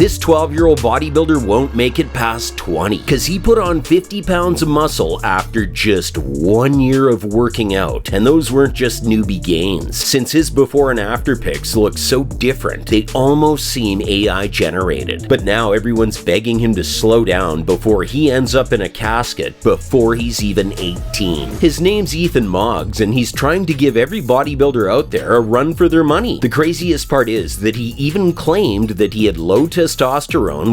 This 12-year-old bodybuilder won't make it past 20 because he put on 50 pounds of muscle after just 1 year of working out, and those weren't just newbie gains. Since his before and after pics look so different, they almost seem AI generated. But now everyone's begging him to slow down before he ends up in a casket before he's even 18. His name's Ethan Moggs, and he's trying to give every bodybuilder out there a run for their money. The craziest part is that he even claimed that he had low testosterone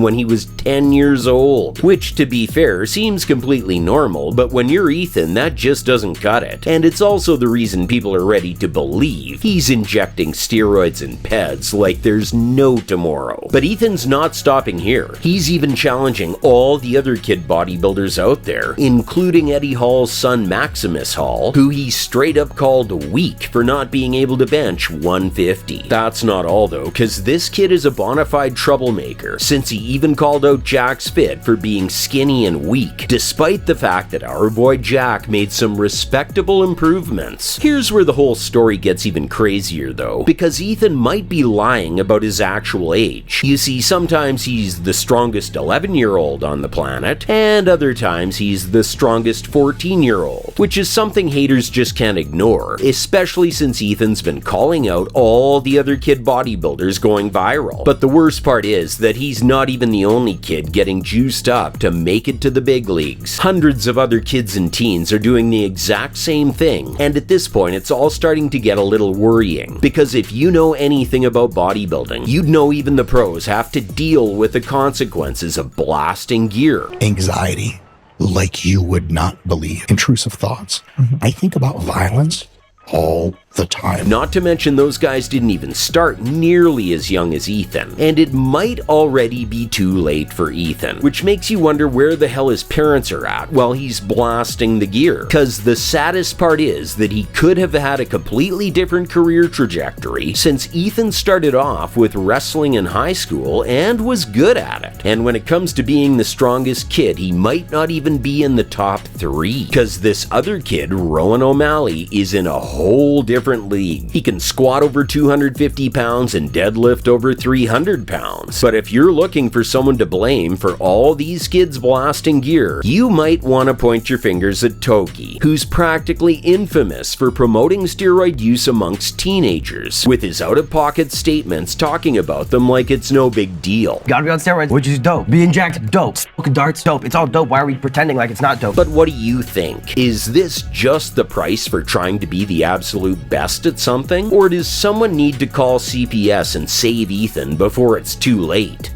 when he was 10 years old, which, to be fair, seems completely normal, but when you're Ethan, that just doesn't cut it. And it's also the reason people are ready to believe he's injecting steroids and peds like there's no tomorrow. But Ethan's not stopping here. He's even challenging all the other kid bodybuilders out there, including Eddie Hall's son Maximus Hall, who he straight up called weak for not being able to bench 150. That's not all though, cause this kid is a bona fide troublemaker, since he even called out Jack's fit for being skinny and weak, despite the fact that our boy Jack made some respectable improvements. Here's where the whole story gets even crazier though, because Ethan might be lying about his actual age. You see, sometimes he's the strongest 11-year-old on the planet, and other times he's the strongest 14-year-old, which is something haters just can't ignore, especially since Ethan's been calling out all the other kid bodybuilders going viral. But the worst part is that he's not even the only kid getting juiced up to make it to the big leagues. Hundreds of other kids and teens are doing the exact same thing, and at this point it's all starting to get a little worrying, because if you know anything about bodybuilding, you'd know even the pros have to deal with the consequences of blasting gear. Anxiety, like you would not believe. Intrusive thoughts. I think about violence all the time. Not to mention those guys didn't even start nearly as young as Ethan, and it might already be too late for Ethan, which makes you wonder where the hell his parents are at while he's blasting the gear. Cause the saddest part is that he could have had a completely different career trajectory, since Ethan started off with wrestling in high school and was good at it. And when it comes to being the strongest kid, he might not even be in the top 3, cause this other kid, Rowan O'Malley, is in a whole different league. He can squat over 250 pounds and deadlift over 300 pounds. But if you're looking for someone to blame for all these kids blasting gear, you might want to point your fingers at Toki, who's practically infamous for promoting steroid use amongst teenagers, with his out-of-pocket statements talking about them like it's no big deal. Gotta be on steroids, which is dope. Being jacked, dope. Smoking darts, dope. It's all dope. Why are we pretending like it's not dope? But what do you think? Is this just the price for trying to be the absolute best at something? Or does someone need to call CPS and save Ethan before it's too late?